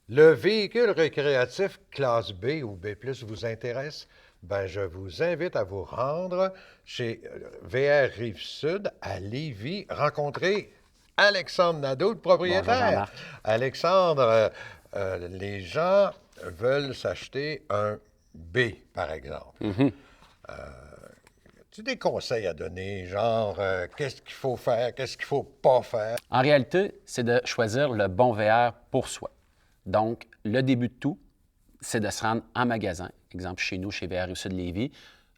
Le véhicule récréatif classe B ou B+ vous intéresse? Ben, je vous invite à vous rendre chez VR Rive-Sud à Lévis, rencontrer Alexandre Nadeau, le Bonjour propriétaire. Jean-Marc. Alexandre, les gens veulent s'acheter un B, par exemple. Tu as des conseils à donner, genre qu'est-ce qu'il faut faire, qu'est-ce qu'il ne faut pas faire? En réalité, c'est de choisir le bon VR pour soi. Donc, le début de tout, c'est de se rendre en magasin, exemple chez nous, chez VR Sud Lévis.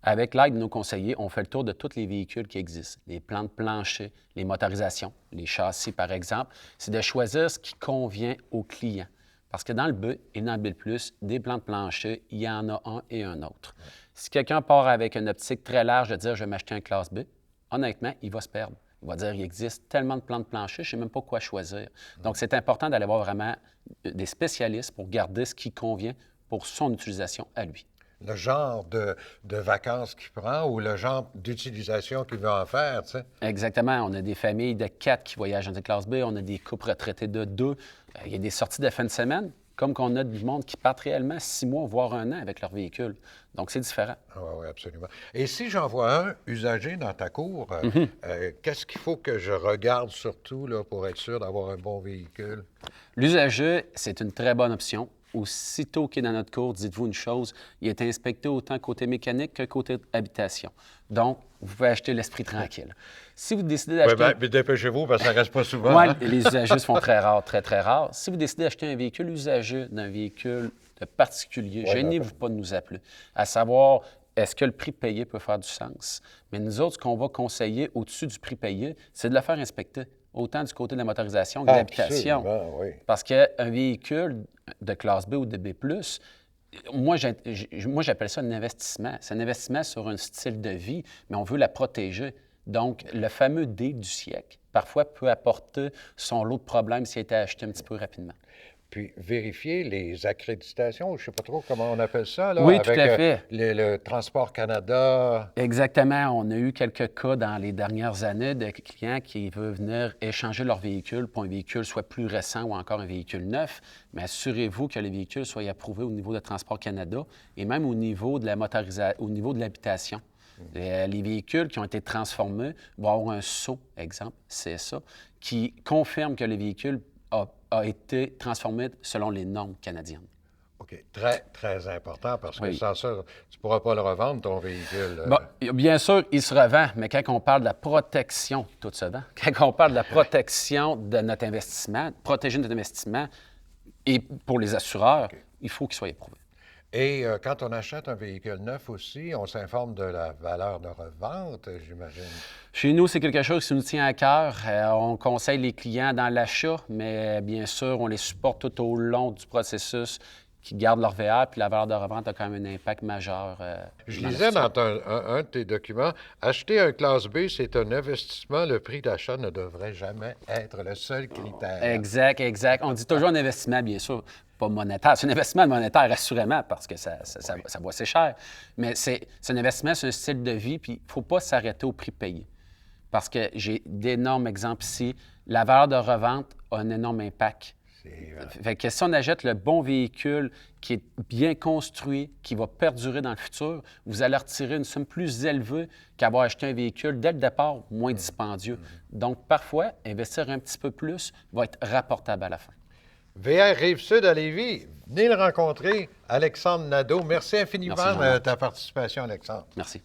Avec l'aide de nos conseillers, on fait le tour de tous les véhicules qui existent, les plans de plancher, les motorisations, les châssis, par exemple. C'est de choisir ce qui convient au client. Parce que dans le B et dans le B+, des plans de plancher, il y en a un et un autre. Si quelqu'un part avec une optique très large de dire « je vais m'acheter un classe B », honnêtement, il va se perdre. Il va dire il existe tellement de plans de plancher, je ne sais même pas quoi choisir. Donc, c'est important d'aller voir vraiment des spécialistes pour garder ce qui convient pour son utilisation à lui. Le genre de vacances qu'il prend ou le genre d'utilisation qu'il veut en faire, tu sais. Exactement. On a des familles de 4 qui voyagent dans des classes B, on a des couples retraités de 2. Il y a des sorties de fin de semaine, comme qu'on a du monde qui partent réellement 6 mois, voire un an avec leur véhicule. Donc, c'est différent. Ah oui, oui, absolument. Et si j'en vois un usagé dans ta cour, qu'est-ce qu'il faut que je regarde surtout là, pour être sûr d'avoir un bon véhicule? L'usager, c'est une très bonne option. Aussitôt qu'il est dans notre cours, dites-vous une chose, il est inspecté autant côté mécanique que côté habitation. Donc, vous pouvez acheter l'esprit tranquille. Si vous décidez Oui, d'acheter... bien, dépêchez-vous parce que ça ne reste pas souvent. Moi, Hein? les usagers se font très rares, très, très rares. Si vous décidez d'acheter un véhicule usagé d'un véhicule de particulier, Ouais, gênez-vous pas de nous appeler. À savoir, est-ce que le prix payé peut faire du sens? Mais nous autres, ce qu'on va conseiller au-dessus du prix payé, c'est de le faire inspecter, autant du côté de la motorisation que de l'habitation. Absolument, oui. Parce qu'un véhicule de classe B ou de B+, moi, j'appelle ça un investissement. C'est un investissement sur un style de vie, mais on veut la protéger. Donc, le fameux D du siècle, parfois, peut apporter son lot de problèmes s'il a été acheté un petit peu rapidement. Puis vérifier les accréditations, je ne sais pas trop comment on appelle ça, là, Oui, tout avec à fait. le Transport Canada. Exactement. On a eu quelques cas dans les dernières années de clients qui veulent venir échanger leur véhicule pour un véhicule soit plus récent ou encore un véhicule neuf. Mais assurez-vous que le véhicule soit approuvé au niveau de Transport Canada et même au niveau de la au niveau de l'habitation. Les véhicules qui ont été transformés vont avoir un sceau, exemple, c'est ça, qui confirme que le véhicule a été transformé selon les normes canadiennes. OK. Très, très important parce que Oui. sans ça, tu ne pourras pas le revendre, ton véhicule. Bon, bien sûr, il se revend, mais quand on parle de la protection, tout se vend. Quand on parle de la protection de notre investissement, protéger notre investissement, et pour les assureurs, il faut qu'il soit éprouvé. Et quand on achète un véhicule neuf aussi, on s'informe de la valeur de revente, j'imagine. Chez nous, c'est quelque chose qui nous tient à cœur. On conseille les clients dans l'achat, mais bien sûr, on les supporte tout au long du processus, qui gardent leur VR, puis la valeur de revente a quand même un impact majeur. Je Dans lisais l'investissement. dans un de tes documents, acheter un classe B, c'est un investissement. Le prix d'achat ne devrait jamais être le seul critère. Exact, exact. On dit toujours un investissement, bien sûr, pas monétaire. C'est un investissement monétaire, assurément, parce que ça vaut assez cher. Mais c'est un investissement, c'est un style de vie, puis il ne faut pas s'arrêter au prix payé. Parce que j'ai d'énormes exemples ici. La valeur de revente a un énorme impact. Fait que si on achète le bon véhicule qui est bien construit, qui va perdurer dans le futur, vous allez retirer une somme plus élevée qu'avoir acheté un véhicule dès le départ moins dispendieux. Donc, parfois, investir un petit peu plus va être rapportable à la fin. VR Rive-Sud à Lévis, venez le rencontrer, Alexandre Nadeau. Merci infiniment Merci, de Jean-Marc. ta participation, Alexandre. Merci.